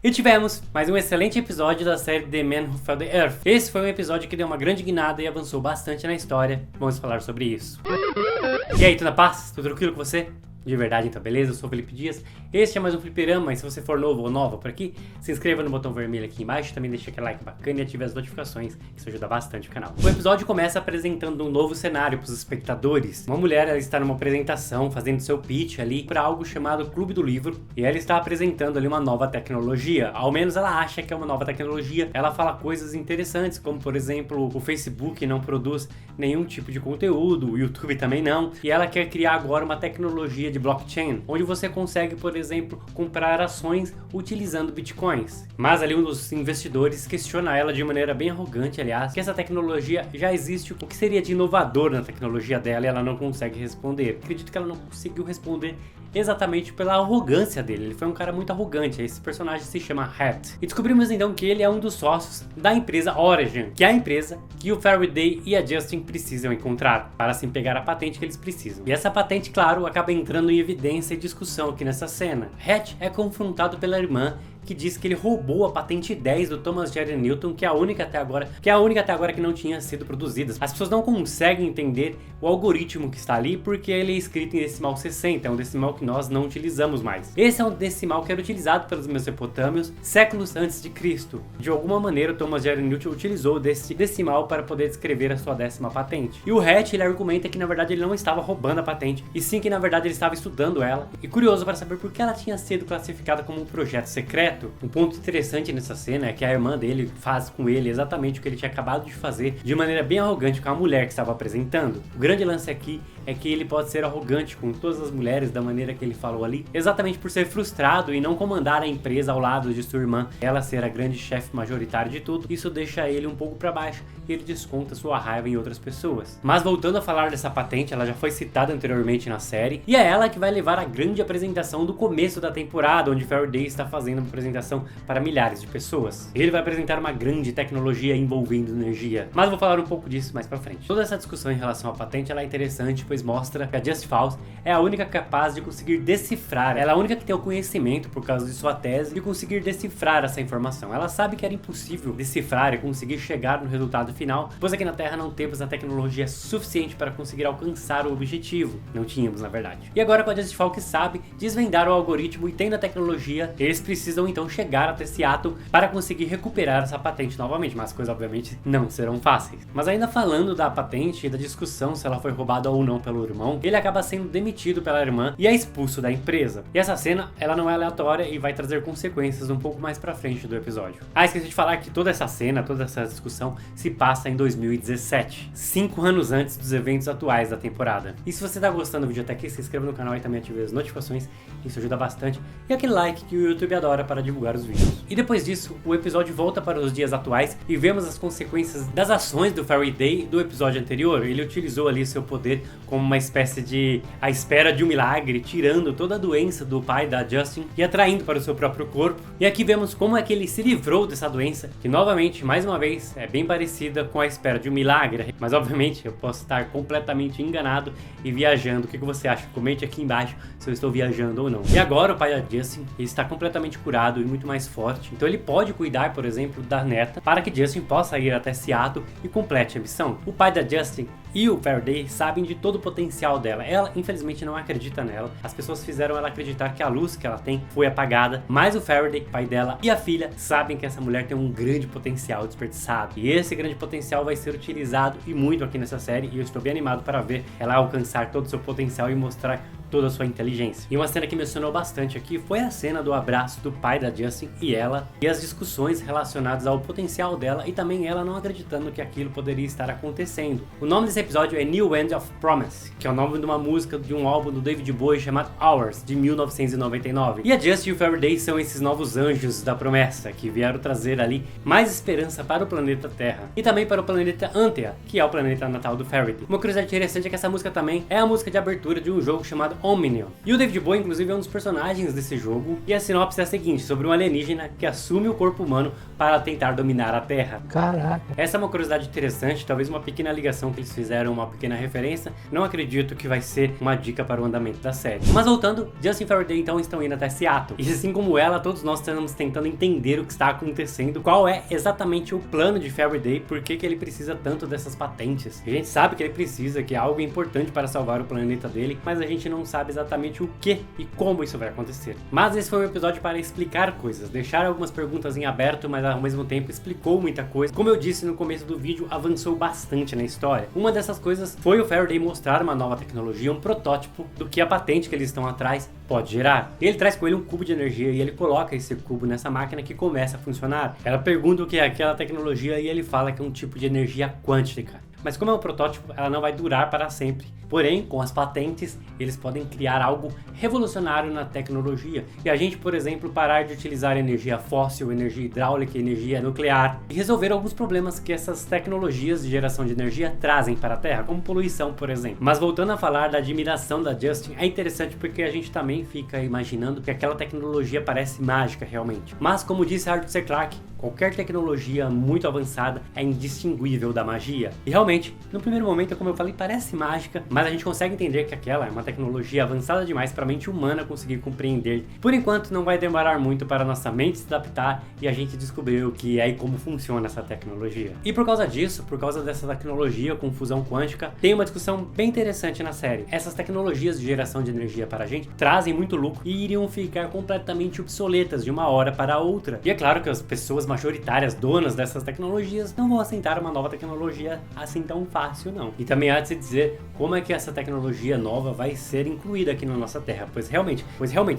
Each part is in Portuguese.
E tivemos mais um excelente episódio da série The Man Who Fell the Earth. Esse foi um episódio que deu uma grande guinada e avançou bastante na história. Vamos falar sobre isso. E aí, tudo na paz? Tudo tranquilo com você? De verdade, então, beleza? Eu sou o Felipe Dias. Este é mais um Fliperama, e se você for novo ou nova por aqui, se inscreva no botão vermelho aqui embaixo, também deixa aquele like bacana e ative as notificações, que isso ajuda bastante o canal. O episódio começa apresentando um novo cenário para os espectadores. Uma mulher, ela está numa apresentação, fazendo seu pitch ali para algo chamado Clube do Livro, e ela está apresentando ali uma nova tecnologia. Ao menos ela acha que é uma nova tecnologia. Ela fala coisas interessantes, como por exemplo, o Facebook não produz nenhum tipo de conteúdo, o YouTube também não, e ela quer criar agora uma tecnologia de blockchain, onde você consegue, por exemplo, comprar ações utilizando bitcoins. Mas ali um dos investidores questiona ela de maneira bem arrogante, aliás, que essa tecnologia já existe, o que seria de inovador na tecnologia dela, e ela não consegue responder. Acredito que ela não conseguiu responder exatamente pela arrogância dele. Ele foi um cara muito arrogante. Esse personagem se chama Hat. E descobrimos então que ele é um dos sócios da empresa Origin, que é a empresa que o Faraday e a Justin precisam encontrar para assim pegar a patente que eles precisam. E essa patente, claro, acaba entrando em evidência e discussão aqui nessa cena. Hat é confrontado pela irmã, que diz que ele roubou a patente 10 do Thomas Jerry Newton, que é a única até agora que não tinha sido produzida. As pessoas não conseguem entender o algoritmo que está ali, porque ele é escrito em decimal 60, é um decimal que nós não utilizamos mais. Esse é um decimal que era utilizado pelos mesopotâmios séculos antes de Cristo. De alguma maneira, o Thomas Jerry Newton utilizou desse decimal para poder descrever a sua 10ª patente. E o Hatch, ele argumenta que na verdade ele não estava roubando a patente, e sim que na verdade ele estava estudando ela. E curioso para saber por que ela tinha sido classificada como um projeto secreto. Um ponto interessante nessa cena é que a irmã dele faz com ele exatamente o que ele tinha acabado de fazer, de maneira bem arrogante com a mulher que estava apresentando. O grande lance aqui é que ele pode ser arrogante com todas as mulheres da maneira que ele falou ali, exatamente por ser frustrado e não comandar a empresa ao lado de sua irmã, ela ser a grande chefe majoritária de tudo. Isso deixa ele um pouco para baixo e ele desconta sua raiva em outras pessoas. Mas voltando a falar dessa patente, ela já foi citada anteriormente na série, e é ela que vai levar a grande apresentação do começo da temporada, onde Faraday está fazendo uma apresentação para milhares de pessoas. Ele vai apresentar uma grande tecnologia envolvendo energia, mas vou falar um pouco disso mais pra frente. Toda essa discussão em relação à patente, ela é interessante, pois mostra que a Just Falls é a única capaz de conseguir decifrar, ela é a única que tem o conhecimento, por causa de sua tese, de conseguir decifrar essa informação. Ela sabe que era impossível decifrar e conseguir chegar no resultado final, pois aqui na Terra não temos a tecnologia suficiente para conseguir alcançar o objetivo. Não tínhamos, na verdade. E agora com a Just Falls que sabe desvendar o algoritmo e tendo a tecnologia, eles precisam então chegar até esse ato para conseguir recuperar essa patente novamente, mas as coisas obviamente não serão fáceis. Mas ainda falando da patente e da discussão se ela foi roubada ou não pelo irmão, ele acaba sendo demitido pela irmã e é expulso da empresa. E essa cena, ela não é aleatória e vai trazer consequências um pouco mais pra frente do episódio. Esqueci de falar que toda essa cena, toda essa discussão se passa em 2017, 5 anos antes dos eventos atuais da temporada. E se você tá gostando do vídeo até aqui, se inscreva no canal e também ative as notificações, isso ajuda bastante. E aquele like que o YouTube adora para divulgar os vídeos. E depois disso, o episódio volta para os dias atuais e vemos as consequências das ações do Faraday do episódio anterior. Ele utilizou ali seu poder como uma espécie de a espera de um milagre, tirando toda a doença do pai da Justin e atraindo para o seu próprio corpo. E aqui vemos como é que ele se livrou dessa doença, que novamente, mais uma vez, é bem parecida com a espera de um milagre. Mas obviamente eu posso estar completamente enganado e viajando. O que você acha? Comente aqui embaixo se eu estou viajando ou não. E agora o pai da Justin está completamente curado e muito mais forte, então ele pode cuidar, por exemplo, da neta para que Justin possa ir até Seattle e complete a missão. O pai da Justin e o Faraday sabem de todo o potencial dela. Ela, infelizmente, não acredita nela. As pessoas fizeram ela acreditar que a luz que ela tem foi apagada, mas o Faraday, pai dela, e a filha sabem que essa mulher tem um grande potencial desperdiçado. E esse grande potencial vai ser utilizado e muito aqui nessa série, e eu estou bem animado para ver ela alcançar todo o seu potencial e mostrar toda a sua inteligência. E uma cena que mencionou bastante aqui foi a cena do abraço do pai da Justin e ela, e as discussões relacionadas ao potencial dela e também ela não acreditando que aquilo poderia estar acontecendo. O nome desse episódio é New End of Promise, que é o nome de uma música de um álbum do David Bowie chamado Hours, de 1999. E a Justin e o Faraday são esses novos anjos da promessa, que vieram trazer ali mais esperança para o planeta Terra e também para o planeta Antea, que é o planeta natal do Faraday. Uma curiosidade interessante é que essa música também é a música de abertura de um jogo chamado Omnium. E o David Bowie, inclusive, é um dos personagens desse jogo, e a sinopse é a seguinte, sobre um alienígena que assume o corpo humano para tentar dominar a Terra. Caraca. Essa é uma curiosidade interessante, talvez uma pequena ligação que eles fizeram, uma pequena referência. Não acredito que vai ser uma dica para o andamento da série. Mas voltando, Justin e Faraday então estão indo até Seattle. E assim como ela, todos nós estamos tentando entender o que está acontecendo, qual é exatamente o plano de Faraday, por que ele precisa tanto dessas patentes. A gente sabe que ele precisa, que é algo importante para salvar o planeta dele, mas a gente não sabe exatamente o que e como isso vai acontecer. Mas esse foi um episódio para explicar coisas, deixar algumas perguntas em aberto, mas ao mesmo tempo explicou muita coisa. Como eu disse no começo do vídeo, avançou bastante na história. Uma dessas coisas foi o Faraday mostrar uma nova tecnologia, um protótipo do que a patente que eles estão atrás pode gerar. Ele traz com ele um cubo de energia e ele coloca esse cubo nessa máquina que começa a funcionar. Ela pergunta o que é aquela tecnologia e ele fala que é um tipo de energia quântica. Mas como é um protótipo, ela não vai durar para sempre. Porém, com as patentes, eles podem criar algo revolucionário na tecnologia. E a gente, por exemplo, parar de utilizar energia fóssil, energia hidráulica, energia nuclear e resolver alguns problemas que essas tecnologias de geração de energia trazem para a Terra, como poluição, por exemplo. Mas voltando a falar da admiração da Justin, é interessante porque a gente também fica imaginando que aquela tecnologia parece mágica realmente. Mas como disse Arthur C. Clarke, qualquer tecnologia muito avançada é indistinguível da magia. E realmente, no primeiro momento, como eu falei, parece mágica, mas a gente consegue entender que aquela é uma tecnologia avançada demais para a mente humana conseguir compreender. Por enquanto, não vai demorar muito para nossa mente se adaptar e a gente descobrir o que é e como funciona essa tecnologia. E por causa disso, por causa dessa tecnologia com fusão quântica, tem uma discussão bem interessante na série. Essas tecnologias de geração de energia para a gente trazem muito lucro e iriam ficar completamente obsoletas de uma hora para a outra. E é claro que as pessoas majoritárias donas dessas tecnologias não vão aceitar uma nova tecnologia assim tão fácil, não. E também há de se dizer como é que essa tecnologia nova vai ser incluída aqui na nossa Terra, pois realmente,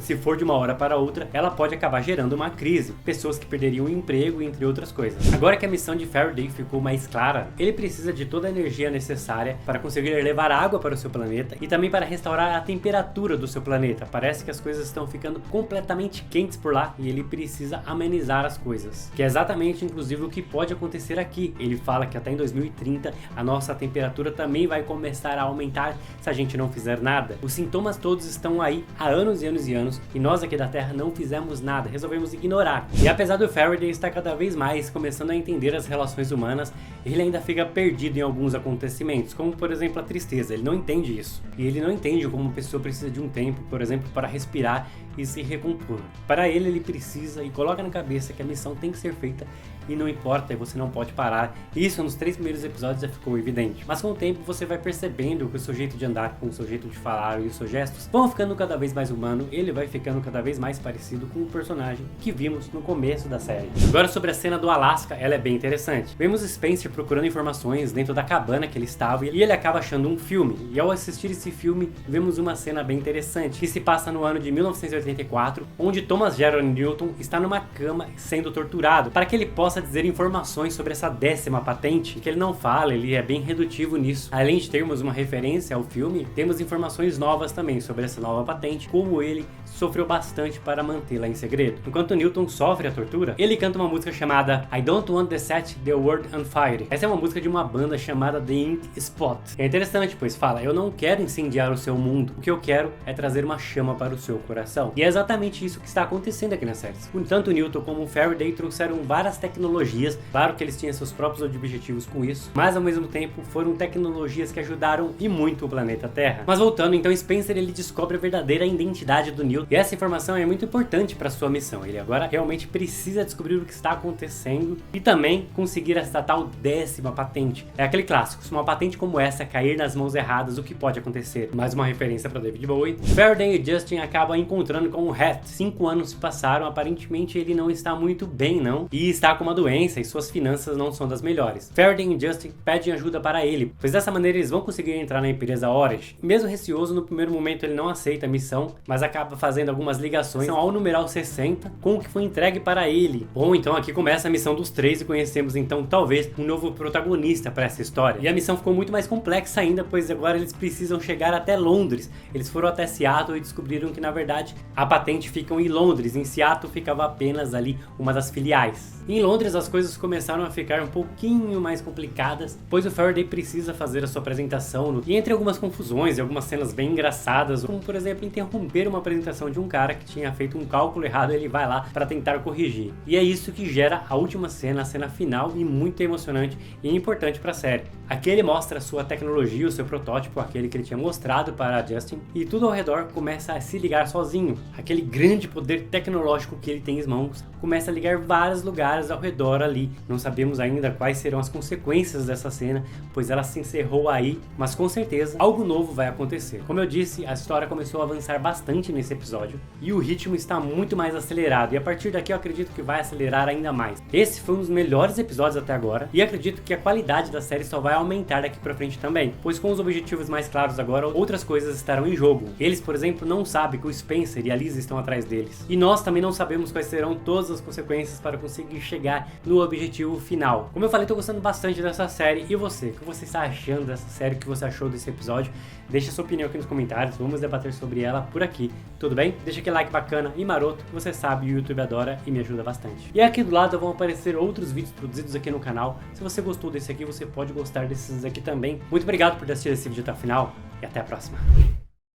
se for de uma hora para outra, ela pode acabar gerando uma crise, pessoas que perderiam o emprego, entre outras coisas. Agora que a missão de Faraday ficou mais clara, ele precisa de toda a energia necessária para conseguir levar água para o seu planeta e também para restaurar a temperatura do seu planeta. Parece que as coisas estão ficando completamente quentes por lá e ele precisa amenizar as coisas, que é exatamente inclusive o que pode acontecer aqui. Ele fala que até em 2030 a nossa temperatura também vai começar a aumentar se a gente não fizer nada. Os sintomas todos estão aí há anos e anos e anos e nós aqui da Terra não fizemos nada, resolvemos ignorar. E apesar do Faraday estar cada vez mais começando a entender as relações humanas, ele ainda fica perdido em alguns acontecimentos, como por exemplo a tristeza. Ele não entende isso. E ele não entende como uma pessoa precisa de um tempo, por exemplo, para respirar e se recompor. Para ele precisa e coloca na cabeça que a missão tem que ser feita e não importa, você não pode parar. Isso nos 3 primeiros episódios já ficou evidente. Mas com o tempo você vai percebendo que o seu jeito de andar, com o seu jeito de falar e os seus gestos vão ficando cada vez mais humano, ele vai ficando cada vez mais parecido com o personagem que vimos no começo da série. Agora sobre a cena do Alasca, ela é bem interessante. Vemos Spencer procurando informações dentro da cabana que ele estava e ele acaba achando um filme. E ao assistir esse filme, vemos uma cena bem interessante, que se passa no ano de 1984, onde Thomas Jerome Newton está numa cama sendo torturado, para que ele possa dizer informações sobre essa 10ª patente, que ele não fala, ele é bem redutivo nisso. Além de termos uma referência ao filme, temos informações novas também sobre essa nova patente, como ele sofreu bastante para mantê-la em segredo. Enquanto Newton sofre a tortura, ele canta uma música chamada I Don't Want to Set the World on Fire. Essa é uma música de uma banda chamada The Ink Spot. É interessante, pois fala, eu não quero incendiar o seu mundo, o que eu quero é trazer uma chama para o seu coração. E é exatamente isso que está acontecendo aqui na série. Tanto Newton como Faraday trouxeram várias tecnologias, claro que eles tinham seus próprios objetivos com isso, mas ao mesmo tempo foram tecnologias que ajudaram e muito o planeta Terra. Mas voltando, então Spencer ele descobre a verdadeira identidade do Newton, e essa informação é muito importante para sua missão. Ele agora realmente precisa descobrir o que está acontecendo e também conseguir essa tal 10ª patente. É aquele clássico, se uma patente como essa cair nas mãos erradas, o que pode acontecer? Mais uma referência para David Bowie. Faraday e Justin acabam encontrando com o Hat. 5 anos se passaram, aparentemente ele não está muito bem, não, e está com uma doença e suas finanças não são das melhores. Faraday e Justin pedem ajuda para ele, pois dessa maneira eles vão conseguir entrar na empresa Orange. Mesmo receoso, no primeiro momento ele não aceita a missão, mas acaba fazendo algumas ligações ao numeral 60 com o que foi entregue para ele. Bom, então aqui começa a missão dos 3 e conhecemos então talvez um novo protagonista para essa história. E a missão ficou muito mais complexa ainda, pois agora eles precisam chegar até Londres. Eles foram até Seattle e descobriram que na verdade a patente fica em Londres, em Seattle ficava apenas ali uma das filiais. Em Londres as coisas começaram a ficar um pouquinho mais complicadas, pois o Faraday precisa fazer a sua apresentação e entre algumas confusões e algumas cenas bem engraçadas, como por exemplo interromper uma apresentação de um cara que tinha feito um cálculo errado, ele vai lá para tentar corrigir. E é isso que gera a última cena, a cena final, e muito emocionante e importante para a série. Aqui ele mostra a sua tecnologia, o seu protótipo, aquele que ele tinha mostrado para Justin, e tudo ao redor começa a se ligar sozinho. Aquele grande poder tecnológico que ele tem em mãos começa a ligar vários lugares ao redor ali. Não sabemos ainda quais serão as consequências dessa cena, pois ela se encerrou aí, mas com certeza algo novo vai acontecer. Como eu disse, a história começou a avançar bastante nesse episódio e o ritmo está muito mais acelerado, e a partir daqui eu acredito que vai acelerar ainda mais. Esse foi um dos melhores episódios até agora e acredito que a qualidade da série só vai aumentar daqui pra frente também, pois com os objetivos mais claros agora, outras coisas estarão em jogo. Eles, por exemplo, não sabem que o Spencer e a Liz estão atrás deles, e nós também não sabemos quais serão todas as consequências para conseguir chegar no objetivo final. Como eu falei, tô gostando bastante dessa série. E você? O que você está achando dessa série? O que você achou desse episódio? Deixa sua opinião aqui nos comentários, vamos debater sobre ela por aqui, tudo bem? Deixa aquele like bacana e maroto, que você sabe, o YouTube adora e me ajuda bastante. E aqui do lado vão aparecer outros vídeos produzidos aqui no canal. Se você gostou desse aqui, você pode gostar desses aqui também. Muito obrigado por assistir esse vídeo até o final e até a próxima.